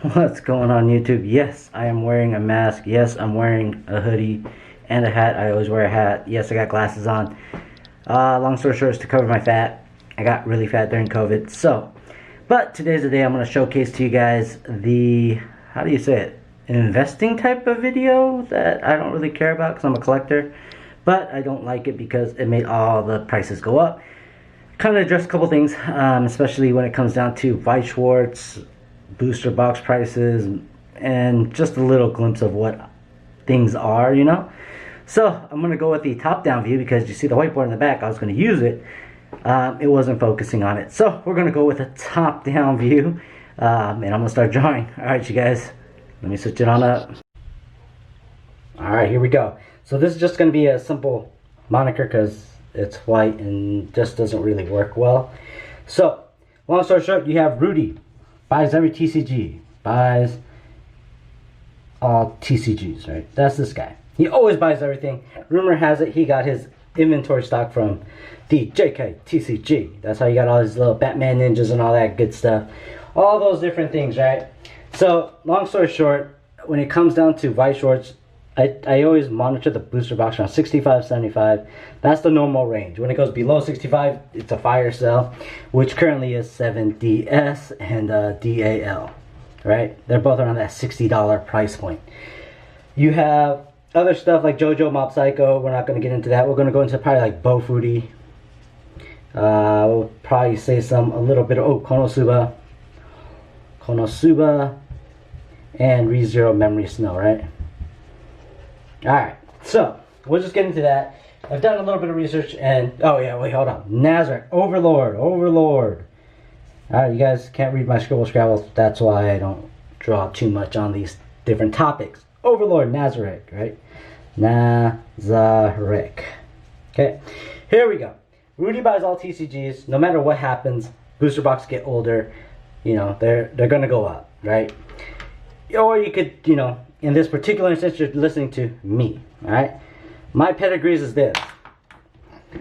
What's going on YouTube? Yes, I am wearing a mask. Yes, I'm wearing a hoodie and a hat. I always wear a hat. Yes, I got glasses on. Long story short is to cover my fat. I got really fat during COVID. But today's the day I'm going to showcase to you guys the, how do you say it? Investing type of video that I don't really care about because I'm a collector. But I don't like it because it made all the prices go up. Kind of address a couple things, especially when it comes down to Weiss Schwarz, booster box prices, and just a little glimpse of what things are, you know. So I'm going to go with the top down view because you see the whiteboard in the back. I was going to use it. It wasn't focusing on it. So we're going to go with a top down view, and I'm going to start drawing. Alright you guys, let me switch it on up. Alright, here we go. So this is just going to be a simple moniker because it's white and just doesn't really work well. So long story short, you have Rudy. Buys every TCG. Buys all TCGs, right? That's this guy. He always buys everything. Rumor has it he got his inventory stock from the JK TCG. That's how he got all his little Batman ninjas and all that good stuff. All those different things, right? So, long story short, when it comes down to Weiss Schwarz, I always monitor the booster box around 65, 75. That's the normal range. When it goes below 65, it's a fire sale, which currently is 7DS and DAL, right? They're both around that $60 price point. You have other stuff like JoJo Mob Psycho. We're not going to get into that. We're going to go into probably like Bo Fruity. We'll probably say a little bit of Konosuba, and ReZero Memory Snow, right? Alright, so we'll just get into that. I've done a little bit of research and, oh yeah, wait, hold on. Nazareth, Overlord. Alright, you guys can't read my Scrabble. That's why I don't draw too much on these different topics. Overlord, Nazareth, right? Nazareth. Okay, here we go. Rudy buys all TCGs. No matter what happens, booster box get older. You know, they're going to go up, right? Or you could, you know, in this particular instance, you're listening to me, alright? My pedigrees is this.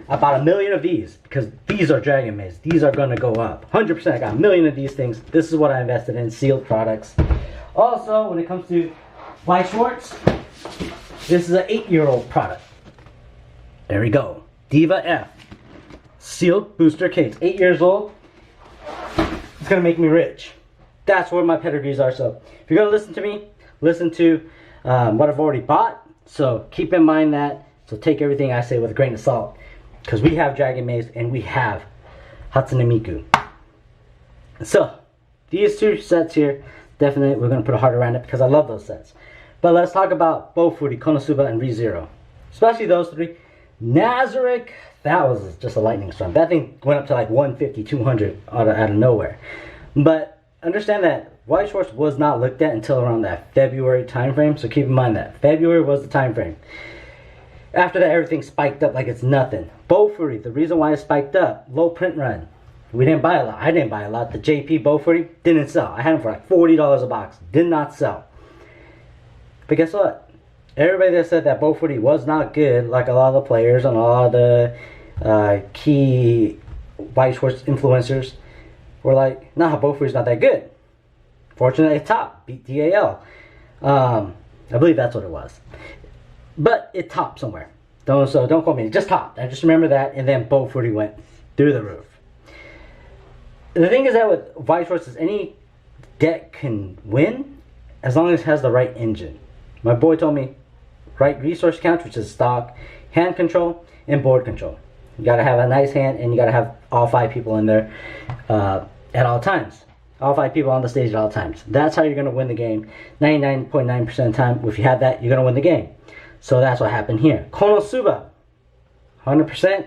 I bought 1 million of these because these are Dragon Maze. These are going to go up. 100%, I got 1 million of these things. This is what I invested in, sealed products. Also, when it comes to Weiss Schwarz, this is an 8-year-old product. There we go. Diva F. Sealed booster case. 8 years old. It's going to make me rich. That's where my pedigrees are. So, if you're going to listen to me, listen to what I've already bought. So keep in mind that. So take everything I say with a grain of salt. Because we have Dragon Maze and we have Hatsune Miku. So these two sets here, definitely we're going to put a heart around it because I love those sets. But let's talk about Bo Fruity, Konosuba, and ReZero. Especially those three. Nazareth, that was just a lightning storm. That thing went up to like 150, 200 out of nowhere. But understand that Weiss Schwarz was not looked at until around that February time frame, so keep in mind that February was the time frame. After that, everything spiked up like it's nothing. Bo Fruity, the reason why it spiked up, low print run. We didn't buy a lot. I didn't buy a lot. The JP Bo Fruity didn't sell. I had them for like $40 a box. Did not sell. But guess what? Everybody that said that Bo Fruity was not good, like a lot of the players and a lot of the key Weiss Schwarz influencers, were like, nah, Bo Fruity's not that good. Fortunately, it topped, beat DAL. I believe that's what it was. But it topped somewhere. Don't quote me. It just topped. I just remember that, and then Bo Fruity went through the roof. The thing is that with Weiss Schwarz is any deck can win as long as it has the right engine. My boy told me, right resource count, which is stock, hand control, and board control. You gotta have a nice hand, and you gotta have all 5 people in there at all times. All 5 people on the stage at all times. That's how you're going to win the game. 99.9% of the time, if you have that, you're going to win the game. So that's what happened here. Konosuba, 100%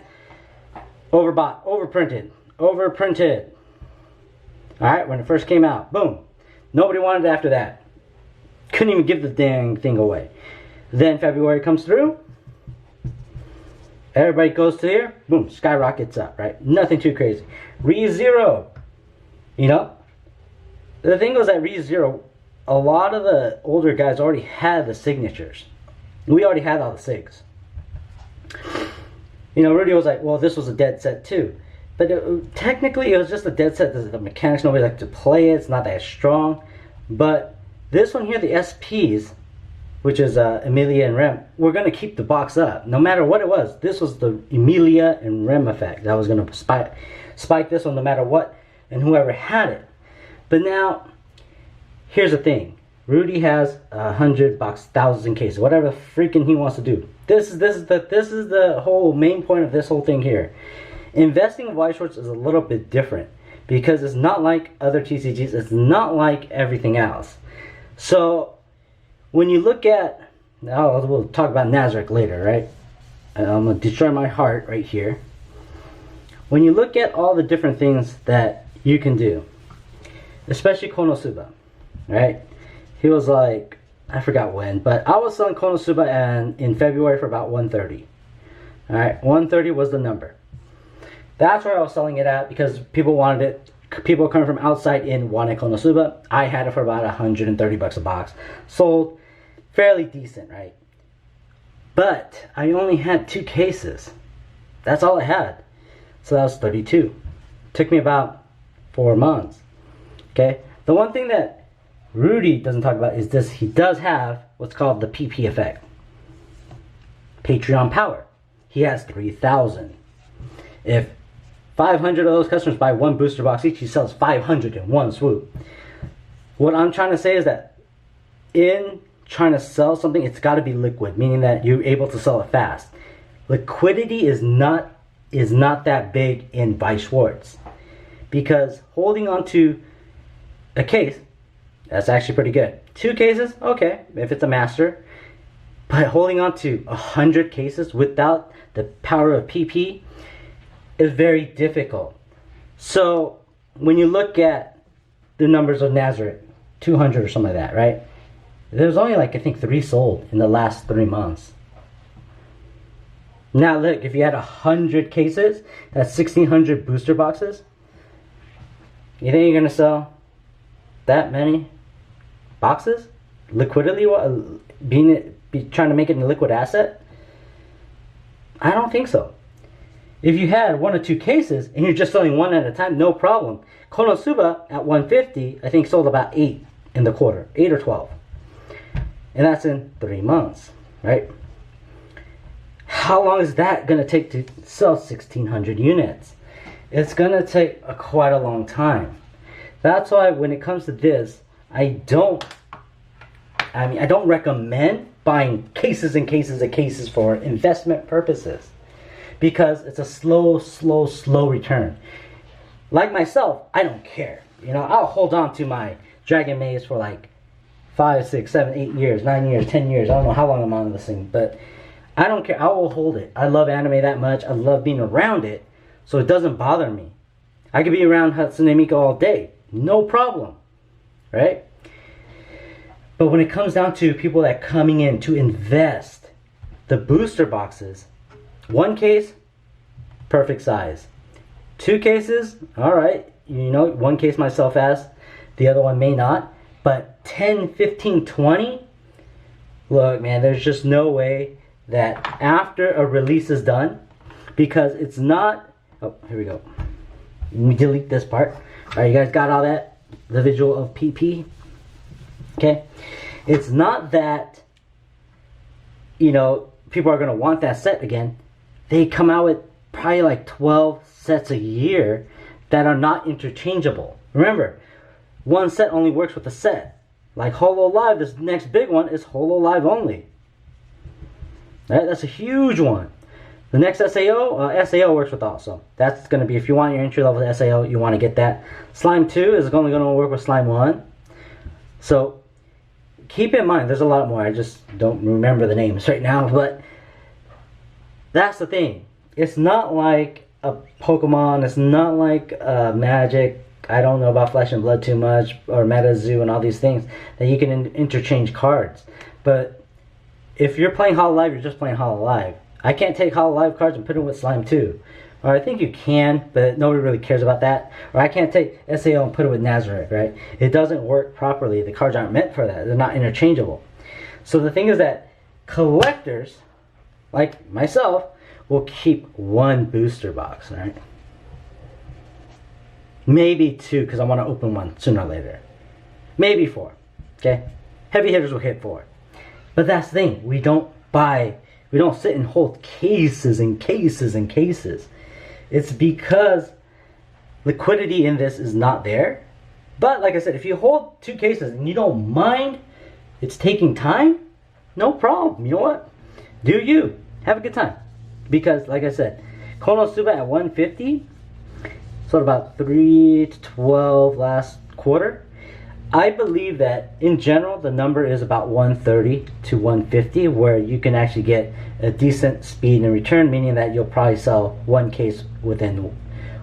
overbought, overprinted. Alright, when it first came out, boom. Nobody wanted it after that. Couldn't even give the dang thing away. Then February comes through. Everybody goes to here, boom, skyrockets up, right? Nothing too crazy. ReZero, you know? The thing was that ReZero, a lot of the older guys already had the signatures. We already had all the SIGs. You know, Rudy was like, well, this was a dead set too. But technically, it was just a dead set. The mechanics, nobody liked to play it. It's not that strong. But this one here, the SPs, which is Emilia and Rem, we're going to keep the box up. No matter what it was, this was the Emilia and Rem effect. That was going to spike this one no matter what, and whoever had it. But now, here's the thing. Rudy has 100 box, 1,000 cases, whatever freaking he wants to do. This is the whole main point of this whole thing here. Investing in Weiss Schwarz is a little bit different because it's not like other TCGs. It's not like everything else. So when you look at, now we'll talk about Nazareth later, right? I'm gonna destroy my heart right here. When you look at all the different things that you can do, especially Konosuba, right? He was like, I forgot when, but I was selling Konosuba and in February for about 130. All right, 130 was the number. That's where I was selling it at because people wanted it. People coming from outside in wanted Konosuba. I had it for about 130 bucks a box. Sold fairly decent, right? But I only had 2 cases. That's all I had. So that was 32. Took me about 4 months. Okay. The one thing that Rudy doesn't talk about is this. He does have what's called the PP effect. Patreon power. He has 3,000. If 500 of those customers buy 1 booster box each, he sells 500 in one swoop. What I'm trying to say is that in trying to sell something, it's got to be liquid, meaning that you're able to sell it fast. Liquidity is not that big in Weiss Schwarz, because holding on to a case, that's actually pretty good. 2 cases, okay, if it's a master. But holding on to 100 cases without the power of PP is very difficult. So when you look at the numbers of Nazareth, 200 or something like that, right? There's only like, I think 3 sold in the last 3 months. Now look, if you had 100 cases, that's 1,600 booster boxes. You think you're gonna sell that many boxes? Liquidity, trying to make it a liquid asset? I don't think so. If you had 1 or 2 cases and you're just selling 1 at a time, no problem. Konosuba at 150, I think sold about 8 in the quarter, 8 or 12. And that's in 3 months, right? How long is that going to take to sell 1,600 units? It's going to take quite a long time. That's why when it comes to this, I don't recommend buying cases and cases and cases for investment purposes, because it's a slow return. Like myself, I don't care. You know, I'll hold on to my Dragon Maze for like 5, 6, 7, 8 years, 9 years, 10 years. I don't know how long I'm on this thing, but I don't care. I will hold it. I love anime that much. I love being around it, so it doesn't bother me. I could be around Hatsune Miku all day, no problem, right? But when it comes down to people that coming in to invest, the booster boxes, 1 case, perfect size. 2 cases, all right. You know, 1 case myself has, the other one may not. But 10, 15, 20, look, man, there's just no way that after a release is done, because it's not, oh, here we go. Let me delete this part. All right, you guys got all that? The visual of PP? Okay. It's not that, you know, people are going to want that set again. They come out with probably like 12 sets a year that are not interchangeable. Remember, 1 set only works with a set. Like Holo Live, this next big one is Holo Live only. Right? That's a huge one. The next SAO, SAO works with also. That's going to be, if you want your entry level SAO, you want to get that. Slime 2 is only going to work with Slime 1. So keep in mind, there's a lot more. I just don't remember the names right now, but that's the thing. It's not like a Pokemon. It's not like Magic. I don't know about Flesh and Blood too much, or MetaZoo and all these things that you can interchange cards. But if you're playing Hollow Live, you're just playing Hollow Live. I can't take Hollow Live cards and put them with Slime 2. Or I think you can, but nobody really cares about that. Or I can't take SAO and put it with Nazareth, right? It doesn't work properly. The cards aren't meant for that. They're not interchangeable. So the thing is that collectors, like myself, will keep 1 booster box, right? Maybe 2, because I want to open 1 sooner or later. Maybe 4. Okay, heavy hitters will hit 4. But that's the thing, we don't sit and hold cases and cases and cases. It's because liquidity in this is not there. But like I said, if you hold 2 cases and you don't mind it's taking time, no problem. You know what? Do you. Have a good time. Because like I said, Konosuba at 150, so about 3 to 12 last quarter. I believe that in general the number is about 130 to 150, where you can actually get a decent speed in return, meaning that you'll probably sell 1 case within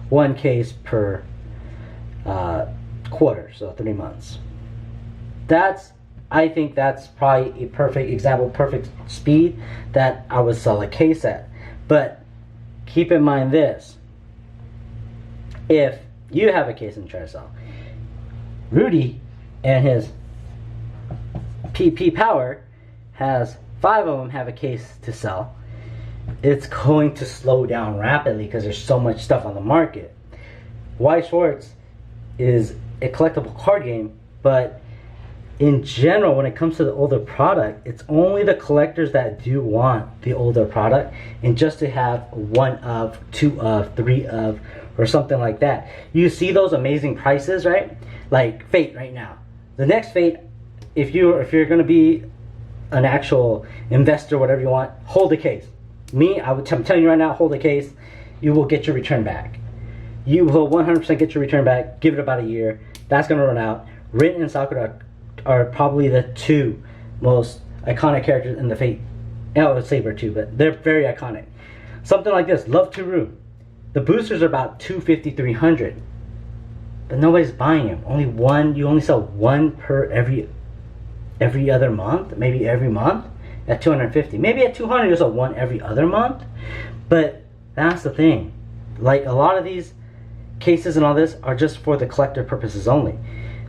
1 case per quarter, so 3 months. I think that's probably a perfect example, perfect speed that I would sell a case at. But keep in mind this: if you have a case and try to sell, Rudy and his PP Power has 5 of them have a case to sell. It's going to slow down rapidly because there's so much stuff on the market. Weiss Schwarz is a collectible card game, but in general, when it comes to the older product, it's only the collectors that do want the older product, and just to have 1 of, 2 of, 3 of, or something like that. You see those amazing prices, right? Like Fate right now. The next Fate, if you're going to be an actual investor, whatever you want, hold a case. I'm telling you right now, hold a case. You will get your return back. You will 100% get your return back. Give it about a year. That's going to run out. Rin and Sakura are probably the 2 most iconic characters in the Fate. Oh, Saber too, but they're very iconic. Something like this, Love to Rue. The boosters are about 250, 300, but nobody's buying them. Only 1. You only sell 1 per every other month, maybe every month at 250. Maybe at 200 you sell 1 every other month. But that's the thing. Like a lot of these cases and all this are just for the collector purposes only.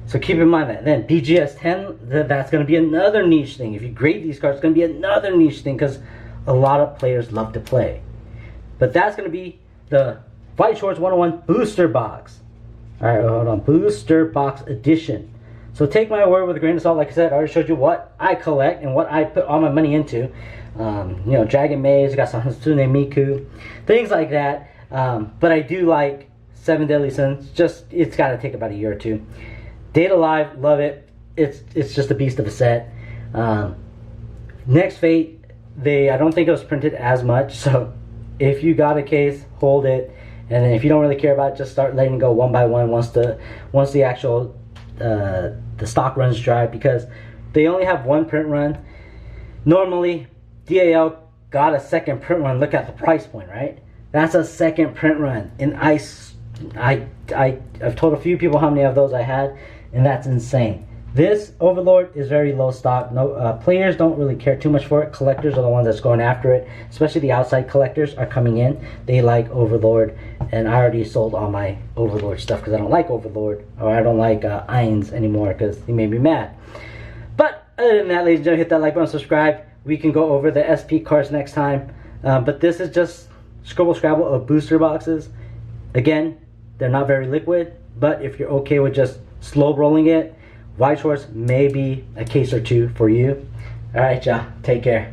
So keep in mind that. Then BGS 10, that's going to be another niche thing. If you grade these cards, it's going to be another niche thing because a lot of players love to play. But that's going to be the Weiss Schwarz 101 Booster Box. Alright, hold on. Booster Box Edition. So take my word with a grain of salt. Like I said, I already showed you what I collect and what I put all my money into. You know, Dragon Maze, got some Hatsune Miku, things like that. But I do like 7 Deadly Sins. Just, it's got to take about a year or 2. Data Live, love it. It's just a beast of a set. Next Fate, I don't think it was printed as much. So if you got a case, hold it. And then if you don't really care about it, just start letting it go 1 by 1 once the actual the stock runs dry, because they only have 1 print run. Normally, DAL got a 2nd print run. Look at the price point, right? That's a 2nd print run. And I've told a few people how many of those I had, and that's insane. This Overlord is very low stock. No players don't really care too much for it. Collectors are the ones that's going after it, especially the outside collectors are coming in. They like Overlord, and I already sold all my Overlord stuff because I don't like Overlord, or I don't like Irons anymore because he made me mad. But other than that, ladies and gentlemen, hit that like button, subscribe. We can go over the SP cards next time. But this is just Scribble Scrabble of booster boxes. Again, they're not very liquid, but if you're okay with just slow rolling it, Weiss Schwarz may be a case or 2 for you. Alright, y'all. Take care.